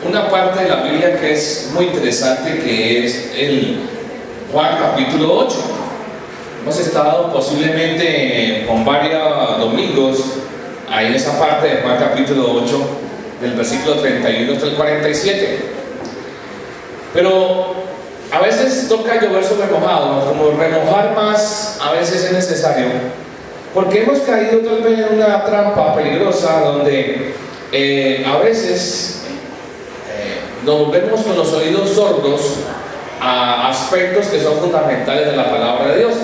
una parte de la Biblia que es muy interesante, que es el Juan capítulo 8. Hemos estado posiblemente con varios domingos ahí en esa parte de Juan capítulo 8, del versículo 31 hasta el 47. Pero a veces toca llover sobre mojado, como remojar más a veces es necesario, porque hemos caído tal vez en una trampa peligrosa donde a veces nos vemos con los oídos sordos a aspectos que son fundamentales de la palabra de Dios.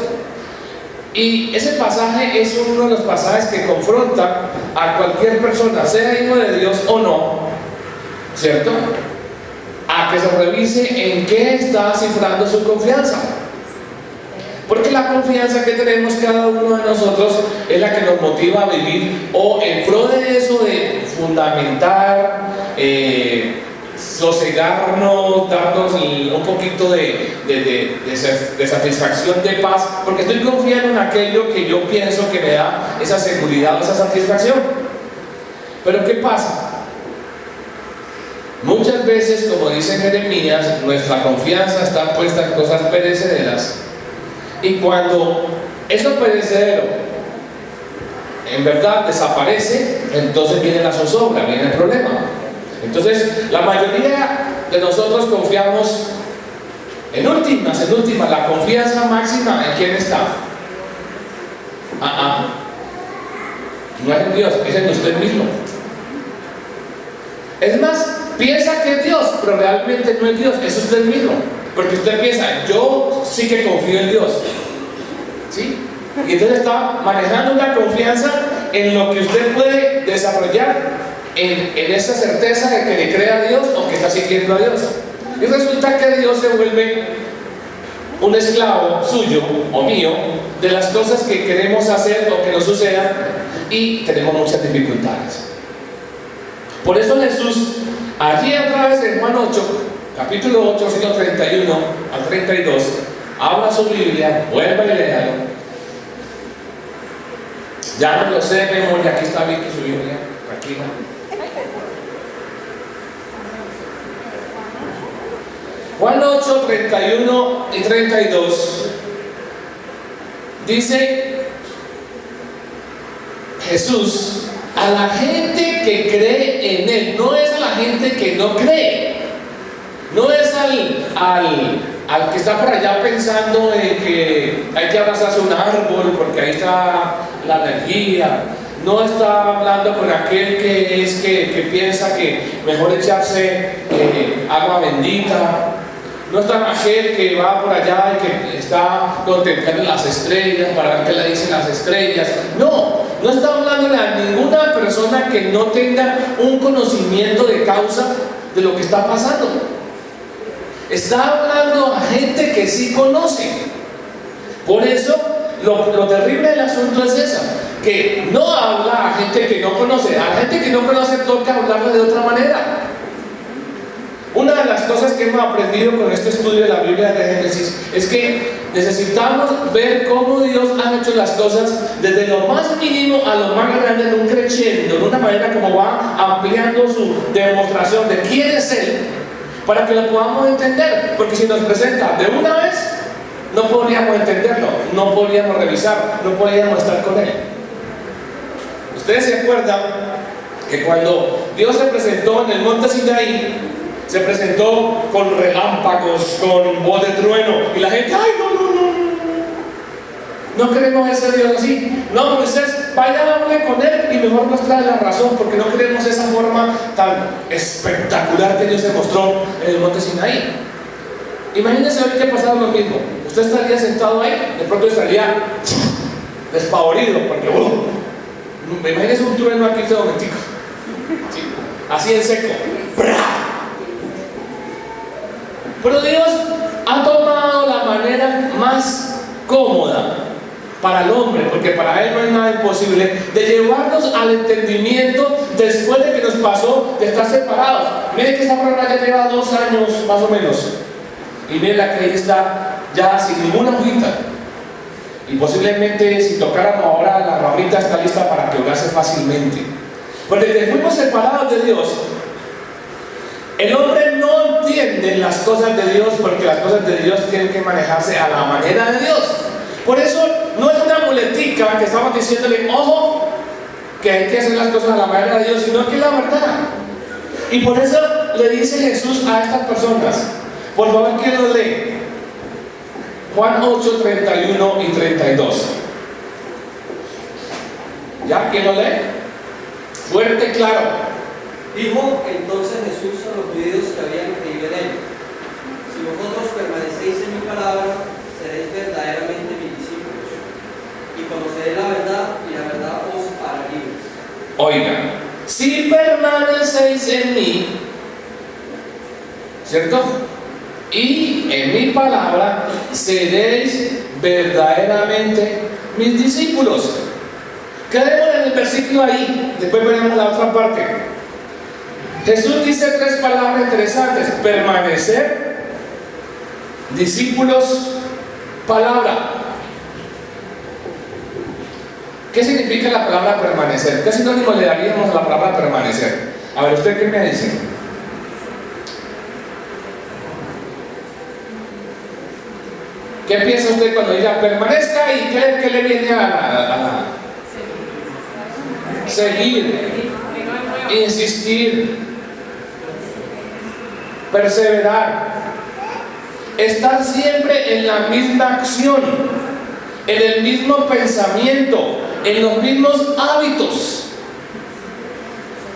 Y ese pasaje es uno de los pasajes que confronta a cualquier persona, sea hijo de Dios o no, ¿cierto?, a que se revise en qué está cifrando su confianza. Porque la confianza que tenemos cada uno de nosotros es la que nos motiva a vivir, o en pro de eso, de fundamentar, sosegarnos, darnos un poquito de satisfacción, de paz, porque estoy confiando en aquello que yo pienso que me da esa seguridad, esa satisfacción. Pero ¿qué pasa? Muchas veces, como dice Jeremías, nuestra confianza está puesta en cosas perecederas, y cuando eso perecedero en verdad desaparece, entonces viene la zozobra, viene el problema. Entonces, la mayoría de nosotros confiamos en últimas, la confianza máxima, ¿en quién está? No es en Dios, es en usted mismo. Es más, piensa que es Dios, pero realmente no es Dios, es usted mismo. Porque usted piensa, yo sí que confío en Dios, ¿sí? Y entonces está manejando una confianza en lo que usted puede desarrollar, en esa certeza de que le cree a Dios o que está siguiendo a Dios. Y resulta que Dios se vuelve un esclavo suyo o mío de las cosas que queremos hacer o que nos sucedan, y tenemos muchas dificultades. Por eso Jesús, allí a través de Juan 8, capítulo 8, versículo 31 al 32, habla su Biblia, vuelva y léalo. Ya no lo sé de memoria, aquí está Vicky su Biblia, tranquila. Juan 8, 31 y 32 dice Jesús a la gente que cree en Él, no es a la gente que no cree, no es al que está por allá pensando en que hay que abrazarse un árbol porque ahí está la energía. No está hablando con aquel que piensa que mejor echarse agua bendita. No está aquel que va por allá y que está contemplando las estrellas para ver qué le dicen las estrellas. No está hablando a ninguna persona que no tenga un conocimiento de causa de lo que está pasando. Está hablando a gente que sí conoce. Por eso, lo terrible del asunto es esa, que no habla a gente que no conoce. A la gente que no conoce toca hablarle de otra manera. Una de las cosas que hemos aprendido con este estudio de la Biblia de Génesis es que necesitamos ver cómo Dios ha hecho las cosas desde lo más mínimo a lo más grande, en un crescendo, de una manera como va ampliando su demostración de quién es Él, para que lo podamos entender. Porque si nos presenta de una vez, no podríamos entenderlo, no podríamos revisar, no podríamos estar con Él. Ustedes se acuerdan que cuando Dios se presentó en el monte Sinaí, se presentó con relámpagos, con voz de trueno, y la gente, ¡ay, no queremos ese Dios así! No, Moisés, vaya a hablar con Él y mejor nos trae la razón, porque no queremos esa forma tan espectacular que Dios se mostró en el monte Sinaí. Imagínense hoy que pasara lo mismo. Usted estaría sentado ahí, de pronto estaría despavorido, porque imagínense un trueno aquí este momentico, ¿sí? Así en seco. ¡Bra! Pero Dios ha tomado la manera más cómoda para el hombre, porque para Él no hay nada imposible, de llevarnos al entendimiento después de que nos pasó de estar separados. Miren que esta prueba ya lleva 2 años más o menos, y miren la que ahí está ya sin ninguna hojita, y posiblemente si tocáramos ahora la ramita está lista para quebrarse fácilmente. Porque desde que fuimos separados de Dios, el entienden las cosas de Dios, porque las cosas de Dios tienen que manejarse a la manera de Dios. Por eso no es una muletica que estamos diciéndole, ojo, que hay que hacer las cosas a la manera de Dios, sino que es la verdad. Y por eso le dice Jesús a estas personas, por favor, ¿quién lo lee? Juan 8, 31 y 32. ¿Ya? ¿Quién lo lee? Fuerte, claro. Dijo entonces Jesús a los judíos que habían creído en él: si vosotros permanecéis en mi palabra, seréis verdaderamente mis discípulos, y conoceréis la verdad, y la verdad os hará libres. Oigan, si permanecéis en mí, ¿cierto? Y en mi palabra, seréis verdaderamente mis discípulos. Quedemos en el versículo ahí, después veremos la otra parte. Jesús dice tres palabras interesantes: permanecer, discípulos, palabra. ¿Qué significa la palabra permanecer? ¿Qué sinónimo le daríamos a la palabra permanecer? A ver, ¿usted qué me dice? ¿Qué piensa usted cuando diga permanezca y qué le viene a la seguir, insistir, perseverar, estar siempre en la misma acción, en el mismo pensamiento, en los mismos hábitos?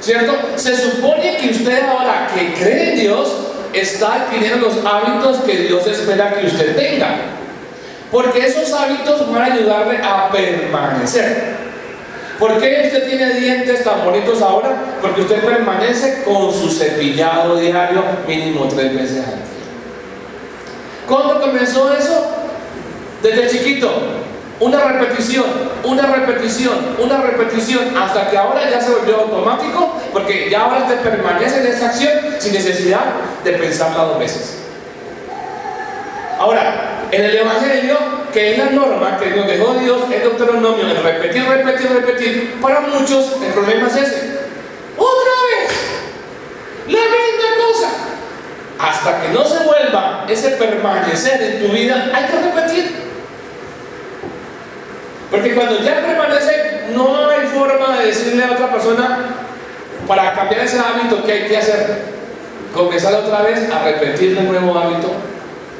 ¿Cierto? Se supone que usted, ahora que cree en Dios, está adquiriendo los hábitos que Dios espera que usted tenga, porque esos hábitos van a ayudarle a permanecer. ¿Por qué usted tiene dientes tan bonitos ahora? Porque usted permanece con su cepillado diario mínimo 3 veces al día. ¿Cuándo comenzó eso? Desde chiquito. Una repetición, hasta que ahora ya se volvió automático, porque ya ahora usted permanece en esa acción sin necesidad de pensarla 2 veces. Ahora, en el Evangelio, que es la norma que nos dejó Dios, es Deuteronomio, el repetir, para muchos el problema es ese. ¡Otra vez! ¡La misma cosa! Hasta que no se vuelva ese permanecer en tu vida, hay que repetir. Porque cuando ya permanece, no hay forma de decirle a otra persona, para cambiar ese hábito, ¿qué hay que hacer? Comenzar otra vez a repetir el nuevo hábito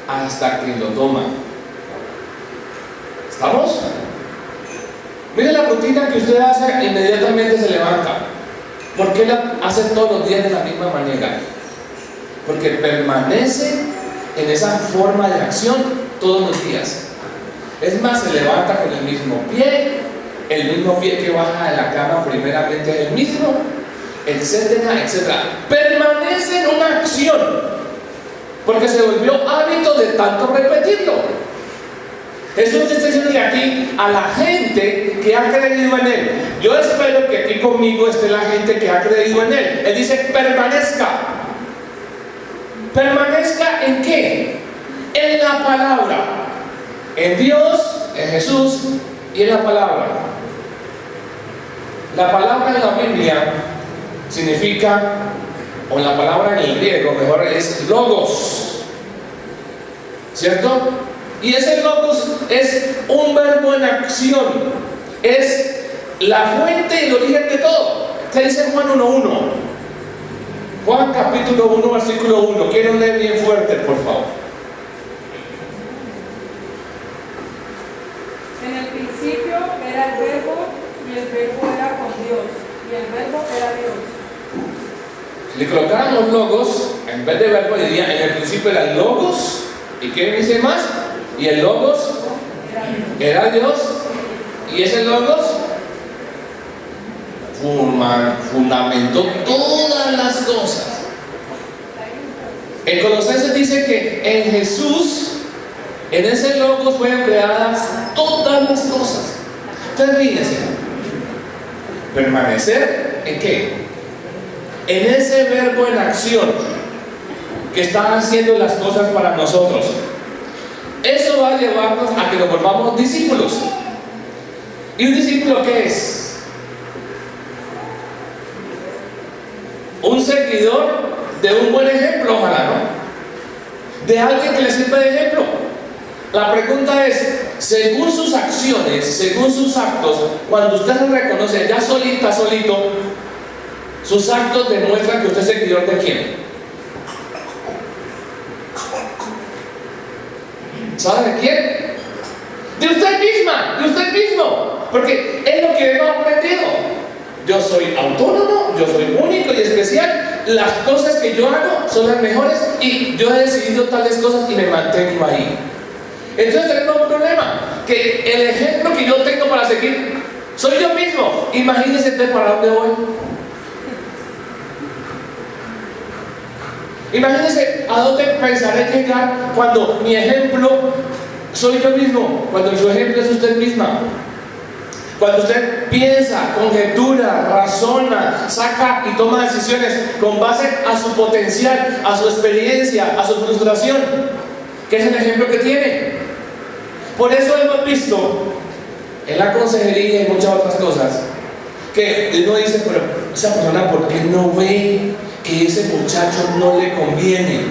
hasta que lo toma. ¿Estamos? Mire la rutina que usted hace, inmediatamente se levanta. ¿Por qué la hace todos los días de la misma manera? Porque permanece en esa forma de acción todos los días. Es más, se levanta con el mismo pie que baja de la cama primeramente es el mismo, etcétera, etcétera. Permanece en una acción, porque se volvió hábito de tanto repetirlo. Jesús está diciendo aquí a la gente que ha creído en Él. Yo espero que aquí conmigo esté la gente que ha creído en Él. Él dice, permanezca. ¿Permanezca en qué? En la palabra. En Dios, en Jesús y en la palabra. La palabra en la Biblia significa, o la palabra en el griego mejor, es logos, ¿cierto? Y ese logos es un verbo en acción, es la fuente y el origen de todo. Se dice Juan 1:1. Juan capítulo 1, versículo 1. Quiero leer bien fuerte, por favor. En el principio era el verbo, y el verbo era con Dios, y el verbo era Dios. Si le colocáramos logos, en vez de verbo diría, en el principio era logos, ¿y qué dice más? Y el logos era Dios, y ese logos fundamentó todas las cosas. En Colosenses dice que en Jesús, en ese logos fueron creadas todas las cosas. Entonces fíjense, permanecer ¿en qué? En ese verbo en acción que está haciendo las cosas para nosotros. Eso va a llevarnos a que nos volvamos discípulos. ¿Y un discípulo qué es? Un seguidor de un buen ejemplo, ojalá, ¿no? de alguien que le sirva de ejemplo. La pregunta es, según sus acciones, según sus actos, cuando usted se reconoce ya solito, sus actos demuestran que usted es seguidor de quién. ¿Sabe de quién? De usted misma, de usted mismo. Porque es lo que hemos aprendido. Yo soy autónomo, yo soy único y especial. Las cosas que yo hago son las mejores y yo he decidido tales cosas y me mantengo ahí. Entonces tenemos un problema, que el ejemplo que yo tengo para seguir soy yo mismo. Imagínense para dónde voy. Imagínense a dónde pensaré llegar cuando mi ejemplo soy yo mismo, cuando su ejemplo es usted misma. Cuando usted piensa, conjetura, razona, saca y toma decisiones con base a su potencial, a su experiencia, a su frustración, que es el ejemplo que tiene. Por eso hemos visto en la consejería y muchas otras cosas que uno dice, pero esa persona, ¿por qué no ve que ese muchacho no le conviene?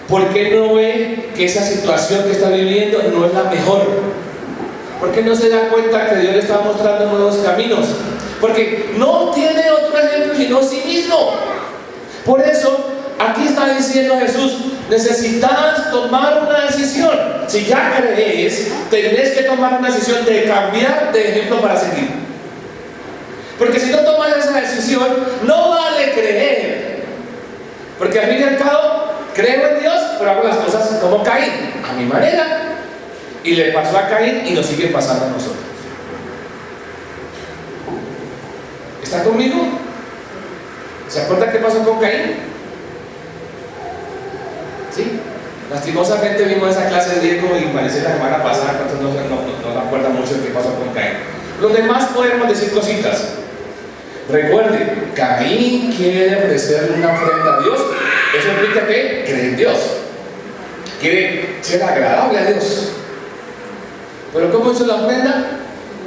¿Por qué no ve que esa situación que está viviendo no es la mejor? ¿Por qué no se da cuenta que Dios le está mostrando nuevos caminos? Porque no tiene otro ejemplo sino sí mismo. Por eso, aquí está diciendo Jesús, necesitas tomar una decisión. Si ya crees, tenés que tomar una decisión de cambiar de ejemplo para seguir. Porque si no tomas esa decisión, no vale creer. Porque al fin y al cabo, creo en Dios, pero hago las cosas como Caín, a mi manera. Y le pasó a Caín y nos sigue pasando a nosotros. ¿Está conmigo? ¿Se acuerda qué pasó con Caín? ¿Sí? Lastimosamente vimos esa clase de Diego y parece la semana pasada, entonces no recuerda mucho de qué pasó con Caín. Los demás podemos decir cositas. Recuerde, Caín quiere ofrecerle una ofrenda a Dios. Eso implica que cree en Dios. Quiere ser agradable a Dios. Pero ¿cómo hizo la ofrenda?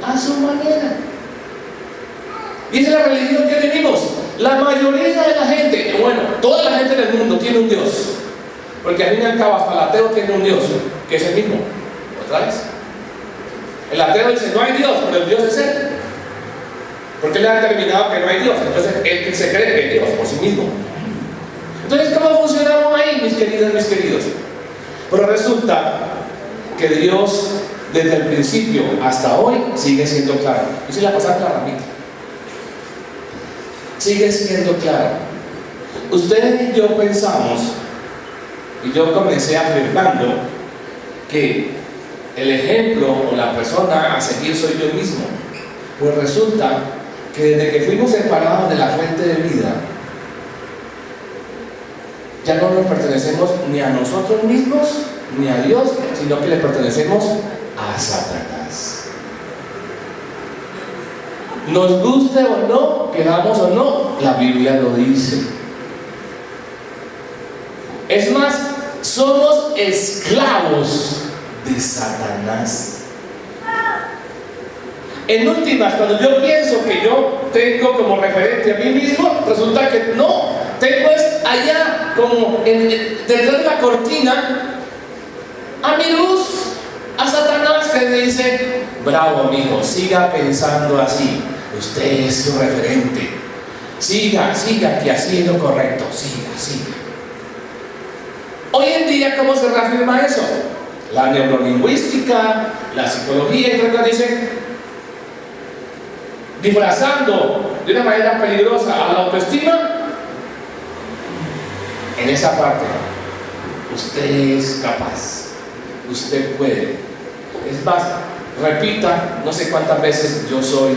A su manera. Y esa es la religión que vivimos. La mayoría de la gente, bueno, toda la gente del mundo tiene un Dios. Porque al fin y al cabo hasta el ateo tiene un Dios, que es el mismo. ¿Otra vez? El ateo dice, no hay Dios, pero el Dios es Él. Porque le han determinado que no hay Dios. Entonces él se cree que es Dios por sí mismo. Entonces, ¿cómo funcionamos ahí, mis queridos, mis queridos? Pero resulta que Dios, desde el principio hasta hoy, sigue siendo claro. Y si la pasada claramente. Sigue siendo claro. Ustedes y yo pensamos, y yo comencé afirmando, que el ejemplo o la persona a seguir soy yo mismo. Pues resulta que desde que fuimos separados de la fuente de vida, ya no nos pertenecemos ni a nosotros mismos ni a Dios, sino que le pertenecemos a Satanás. Nos guste o no, queramos o no, la Biblia lo dice. Es más, somos esclavos de Satanás. En últimas, cuando yo pienso que yo tengo como referente a mí mismo, resulta que no, tengo es allá, como detrás de la cortina, a mi luz, a Satanás, que me dice, bravo amigo, siga pensando así, usted es su referente, siga, que así es lo correcto, siga. Hoy en día, ¿cómo se reafirma eso? La neurolingüística, la psicología, etc. dicen, disfrazando de una manera peligrosa a la autoestima, en esa parte, usted es capaz, usted puede. Es más, repita no sé cuántas veces, yo soy.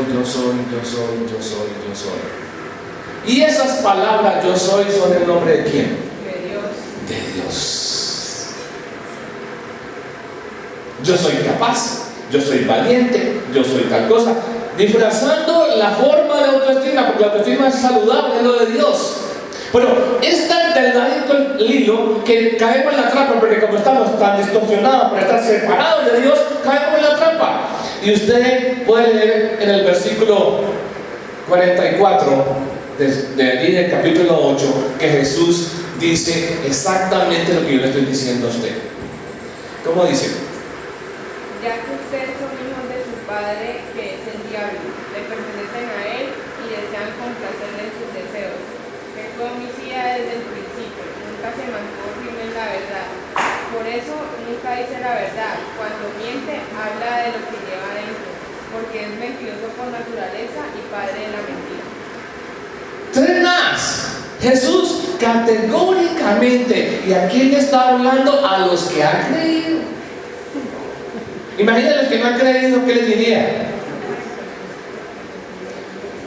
Y esas palabras, yo soy, son el nombre de quién? De Dios. Yo soy capaz, yo soy valiente, yo soy tal cosa. Disfrazando la forma de autoestima, porque la autoestima es saludable, es lo de Dios. Pero es tan delgadito el hilo que caemos en la trampa, porque como estamos tan distorsionados por estar separados de Dios, caemos en la trampa. Y usted puede leer en el versículo 44 de allí del capítulo 8 que Jesús dice exactamente lo que yo le estoy diciendo a usted. ¿Cómo dice? Ya que ustedes son hijos de su padre, que es el diablo, le pertenecen a él y desean complacerle en sus deseos, que fue homicida desde el principio, nunca se mantuvo firme en la verdad. Por eso nunca dice la verdad. Cuando miente, habla de lo que lleva dentro, porque es mentiroso por naturaleza y padre de la mentira. 3 más. Jesús categóricamente, y aquí le está hablando a los que han creído. Imagínense los que no han creído, ¿qué les diría?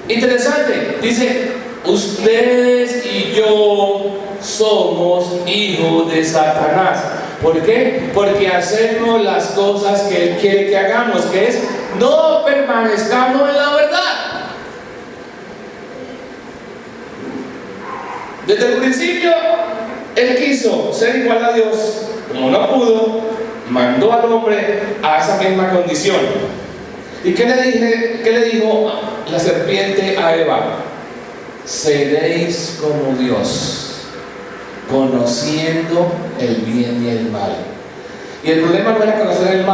Interesante, dice, ustedes y yo somos hijos de Satanás. ¿Por qué? Porque hacemos las cosas que Él quiere que hagamos, que es no permanezcamos en la verdad. Desde el principio, Él quiso ser igual a Dios, como no pudo, mandó al hombre a esa misma condición. ¿Y qué le dijo la serpiente a Eva? Seréis como Dios, conociendo el bien y el mal. Y el problema no era conocer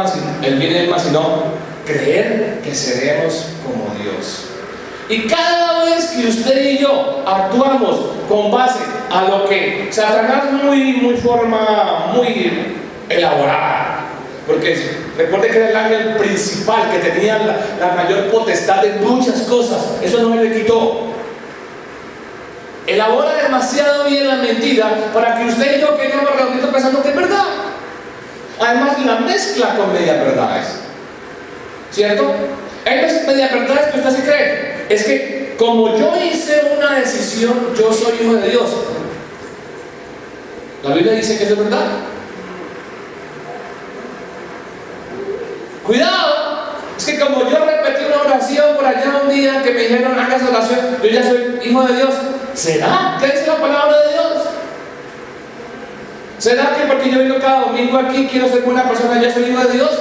el bien y el mal, sino creer que seremos como Dios. Y cada vez que usted y yo actuamos con base a lo que Satanás muy forma muy elaborada, porque recuerde que era el ángel principal que tenía la mayor potestad de muchas cosas, eso no me le quitó. Elabora demasiado bien la mentira para que usted y yo quedemos realmente pensando que es verdad. Además la mezcla con medias verdades, ¿cierto? Hay medias verdades que usted se cree. Es que como yo hice una decisión, yo soy hijo de Dios. La Biblia dice que eso es verdad. Cuidado, es que como yo repetí una oración por allá un día que me dijeron haga esa oración, yo ya soy hijo de Dios. ¿Será? ¿Qué dice la palabra de Dios? ¿Será que porque yo vengo cada domingo aquí quiero ser buena persona, ya soy hijo de Dios?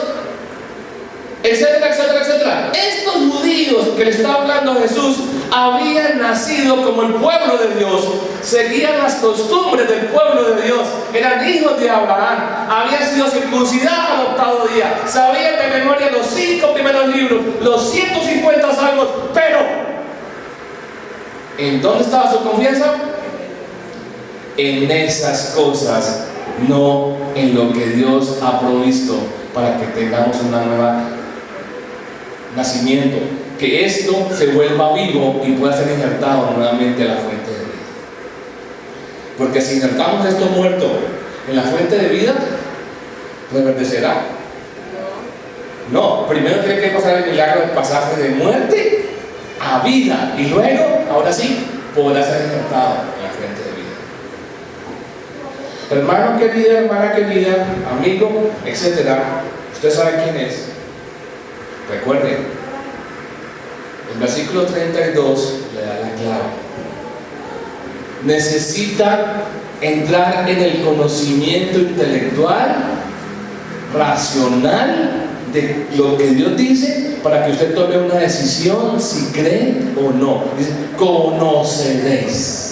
Etcétera, etcétera, etcétera. Estos judíos que le está hablando Jesús habían nacido como el pueblo de Dios, seguían las costumbres del pueblo de Dios, eran hijos de Abraham, habían sido circuncidados al 8º día, sabían de memoria los 5 primeros libros, los 150 salmos, pero ¿en dónde estaba su confianza? En esas cosas, no en lo que Dios ha provisto para que tengamos una nueva nacimiento, que esto se vuelva vivo y pueda ser injertado nuevamente a la fuente de vida. Porque si injertamos esto muerto en la fuente de vida, ¿reverdecerá? No, primero tiene que pasar el milagro de pasarse de muerte a vida y luego, ahora sí, podrá ser injertado en la fuente de vida. Hermano querido, hermana querida, amigo, etcétera, usted sabe quién es. Recuerde, el versículo 32 le da la clave. Necesita entrar en el conocimiento intelectual, racional de lo que Dios dice para que usted tome una decisión si cree o no. Dice, conoceréis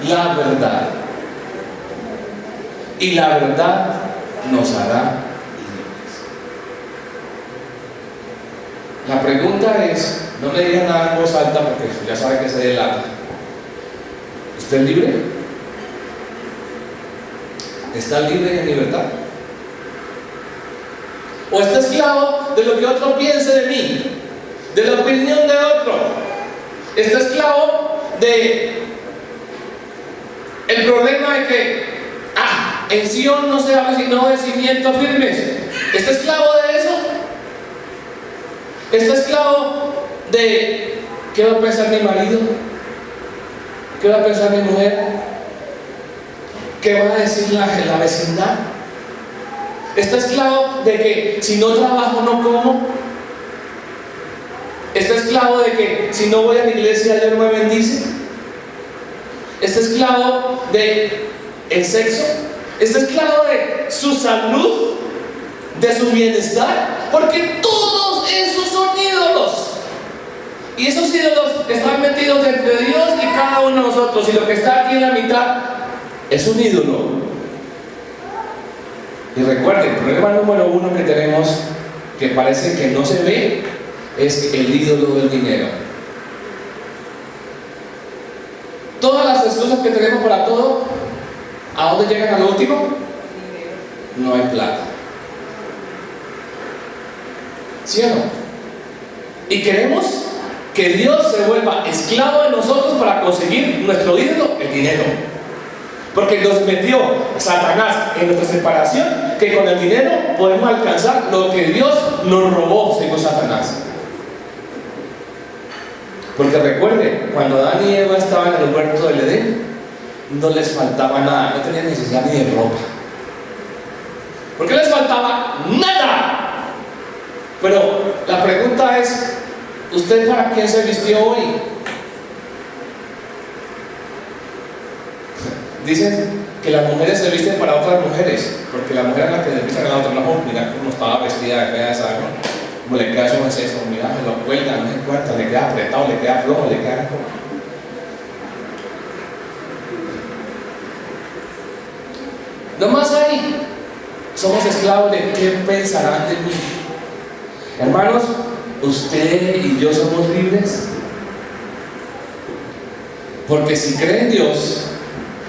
la verdad y la verdad nos hará. La pregunta es, no le diga nada en voz alta porque ya sabe que se delata. ¿Usted es libre? ¿Está libre y en libertad? ¿O está esclavo de lo que otro piense de mí? ¿De la opinión de otro? ¿Está esclavo de el problema de que en Sion no se habla sino de cimientos firmes? ¿Está esclavo de eso? ¿Está esclavo de qué va a pensar mi marido? ¿Qué va a pensar mi mujer? ¿Qué va a decir la vecindad? ¿Está esclavo de que si no trabajo no como? ¿Está esclavo de que si no voy a la iglesia Dios no me bendice? ¿Está esclavo de el sexo? ¿Está esclavo de su salud? ¿De su bienestar? Porque todos esos son ídolos. Y esos ídolos están metidos entre Dios y cada uno de nosotros. nosotros y lo que está aquí en la mitad es un ídolo. Y recuerden, el problema número uno que tenemos, que parece que no se ve, es el ídolo del dinero. Todas las excusas que tenemos para todo, ¿a dónde llegan al último? No hay plata. ¿Sí o no? Y queremos que Dios se vuelva esclavo de nosotros para conseguir nuestro ídolo, el dinero. Porque nos metió Satanás en nuestra separación, que con el dinero podemos alcanzar lo que Dios nos robó, según Satanás. Porque recuerden, cuando Adán y Eva estaban en el huerto del Edén, no les faltaba nada, no tenían necesidad ni de ropa. ¿Por qué les faltaba? ¡Nada! Pero la pregunta es, ¿usted para qué se vistió hoy? Dicen que las mujeres se visten para otras mujeres, porque la mujer es la que se viste a la otra. No, mira cómo estaba vestida de fea, ¿sabes? Como le queda eso, no es eso, mira, me lo cuelga, no se cuenta, le queda apretado, le queda flojo, le queda como... Nomás ahí somos esclavos de qué pensarán de mí. Hermanos, usted y yo somos libres, porque si cree en Dios,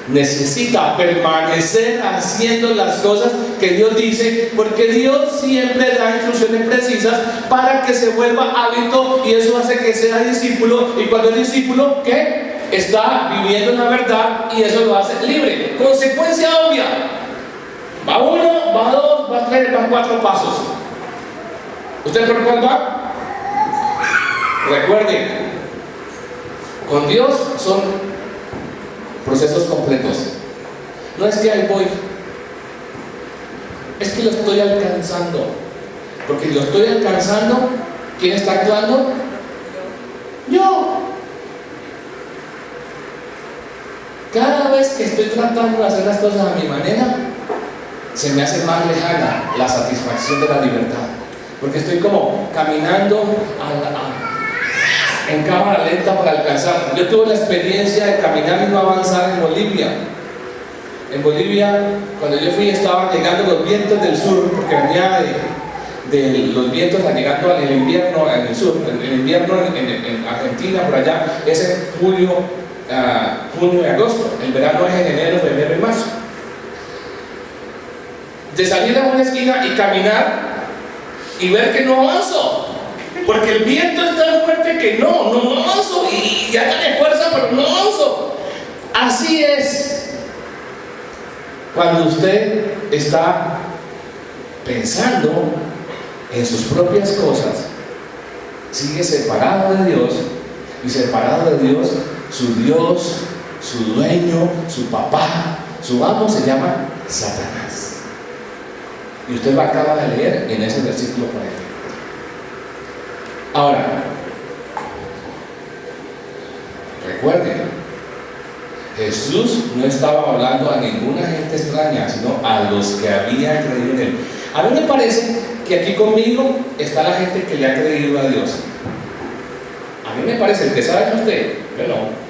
necesita permanecer haciendo las cosas que Dios dice, porque Dios siempre da instrucciones precisas para que se vuelva hábito, y eso hace que sea discípulo. Y cuando es discípulo, ¿qué? Está viviendo en la verdad, y eso lo hace libre. Consecuencia obvia: va 1, va 2, va 3, va 4 pasos. ¿Usted por cuál va? Recuerden, con Dios son procesos completos. No es que ahí voy, es que lo estoy alcanzando. Porque lo estoy alcanzando, ¿quién está actuando? Yo. Cada vez que estoy tratando de hacer las cosas a mi manera, se me hace más lejana la satisfacción de la libertad. Porque estoy como caminando en cámara lenta para alcanzar. Yo tuve la experiencia de caminar y no avanzar en Bolivia. En Bolivia, cuando yo fui, estaban llegando los vientos del sur, porque venía de los vientos llegando en el invierno en el sur. El invierno en Argentina, por allá, es en junio y agosto. El verano es en enero, febrero y marzo. De salir a una esquina y caminar y ver que no avanzo, porque el viento es tan fuerte que no avanzo, y ya gané fuerza, pero no avanzo. Así es cuando usted está pensando en sus propias cosas, sigue separado de Dios, y separado de Dios, su dueño, su papá, su amo se llama Satanás. Y usted lo acaba de leer en ese versículo 40. Ahora, recuerden, Jesús no estaba hablando a ninguna gente extraña, sino a los que habían creído en Él. A mí me parece que aquí conmigo está la gente que le ha creído a Dios. A mí me parece, el que sabe es usted, yo no.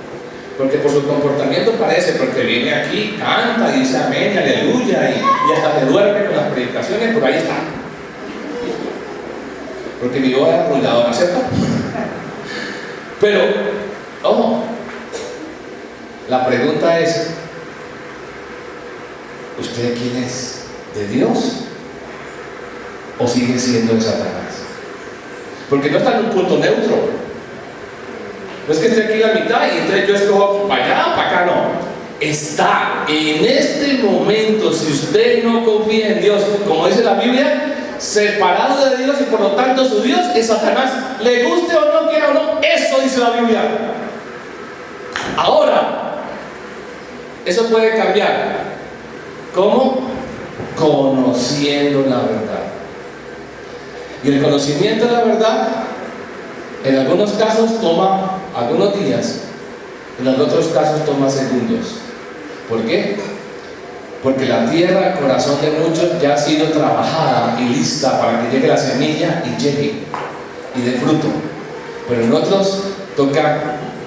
Porque por su comportamiento parece, porque viene aquí, canta, dice amén, aleluya, y hasta se duerme con las predicaciones, por ahí está. Porque mi voz es arrulladora, ¿cierto? Pero, ojo, la pregunta es, ¿usted quién es? ¿De Dios? ¿O sigue siendo de Satanás? Porque no está en un punto neutro. No es que esté aquí en la mitad y entonces yo escojo para allá, para acá, no. Está en este momento, si usted no confía en Dios, como dice la Biblia, separado de Dios, y por lo tanto su Dios es Satanás. Le guste o no, quiera o no, eso dice la Biblia. Ahora, eso puede cambiar. ¿Cómo? Conociendo la verdad. Y el conocimiento de la verdad, en algunos casos toma algunos días, en otros casos toma segundos. ¿Por qué? Porque la tierra, el corazón de muchos, ya ha sido trabajada y lista para que llegue la semilla y llegue y dé fruto. Pero en otros toca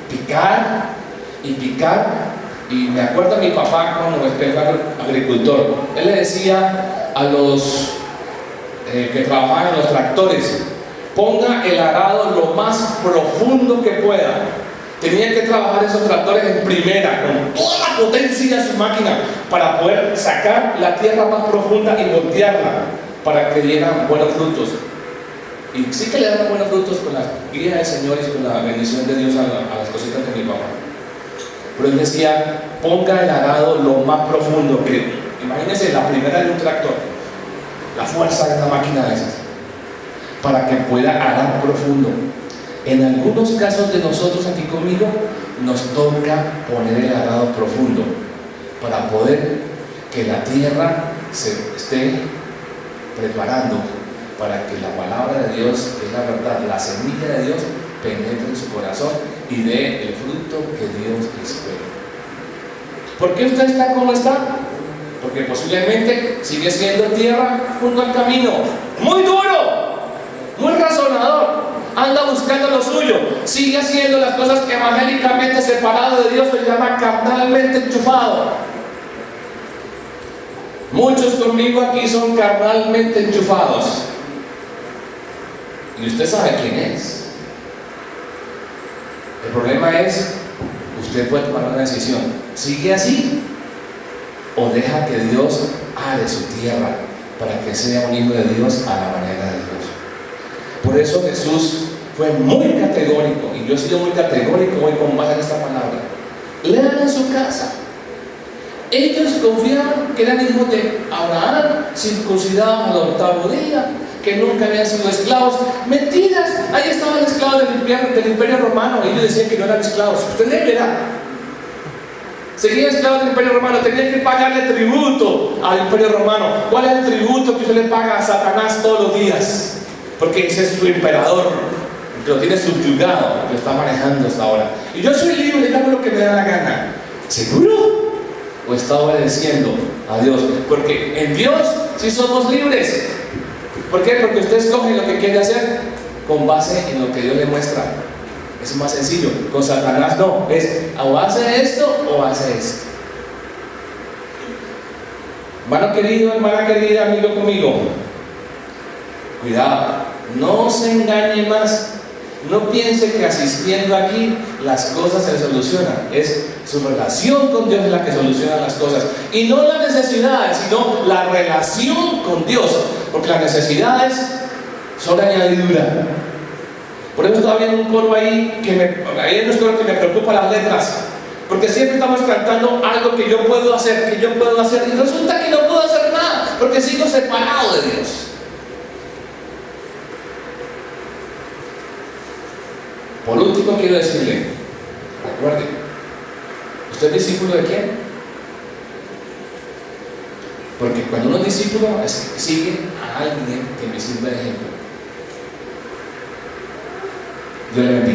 picar y picar. Y me acuerdo a mi papá cuando era agricultor, él le decía a los que trabajaban en los tractores: ponga el arado lo más profundo que pueda. Tenía que trabajar esos tractores en primera, con toda la potencia de su máquina, para poder sacar la tierra más profunda y voltearla para que dieran buenos frutos. Y sí que le daban buenos frutos con la guía del Señor y con la bendición de Dios a las cositas de mi papá. Pero él decía: ponga el arado lo más profundo. Que imagínense la primera de un tractor, la fuerza de una máquina de esas, para que pueda arar profundo. En algunos casos de nosotros aquí conmigo nos toca poner el arado profundo para poder que la tierra se esté preparando para que la palabra de Dios, que es la verdad, la semilla de Dios, penetre en su corazón y dé el fruto que Dios espera. ¿Por qué usted está como está? Porque posiblemente sigue siendo tierra junto al camino, muy duro, muy razonador, anda buscando lo suyo, sigue haciendo las cosas evangélicamente separado de Dios, se llama carnalmente enchufado. Muchos conmigo aquí son carnalmente enchufados. Y usted sabe quién es. El problema es, usted puede tomar una decisión: ¿sigue así o deja que Dios are su tierra para que sea un hijo de Dios a la manera de Dios? Por eso Jesús fue muy categórico, y yo he sido muy categórico hoy con base en esta palabra. Lean en su casa. Ellos confiaban que eran hijos de Abraham, circuncidados al 8º día, que nunca habían sido esclavos. Mentiras, ahí estaban esclavos del imperio romano, y ellos decían que no eran esclavos. Usted le verá, seguían esclavos del imperio romano, tenían que pagarle tributo al imperio romano. ¿Cuál es el tributo que usted le paga a Satanás todos los días? Porque ese es su emperador, que lo tiene subyugado, lo está manejando hasta ahora. Y yo soy libre y hago lo que me da la gana. ¿Seguro? ¿O está obedeciendo a Dios? Porque en Dios sí somos libres. ¿Por qué? Porque usted escoge lo que quiere hacer con base en lo que Dios le muestra. Es más sencillo. Con Satanás no, es o hace esto o hace esto. Hermano querido, hermana querida, amigo conmigo, cuidado, no se engañe más. No piense que asistiendo aquí las cosas se solucionan. Es su relación con Dios la que soluciona las cosas, y no las necesidades, sino la relación con Dios, porque las necesidades son añadidura. Por eso todavía hay un coro ahí hay unos coros que me preocupan las letras, porque siempre estamos cantando algo que yo puedo hacer, y resulta que no puedo hacer nada porque sigo separado de Dios. Por último, quiero decirle, recuerde, ¿usted es discípulo de quién? Porque cuando uno es discípulo, sigue a alguien que me sirve de ejemplo. Dios le bendiga.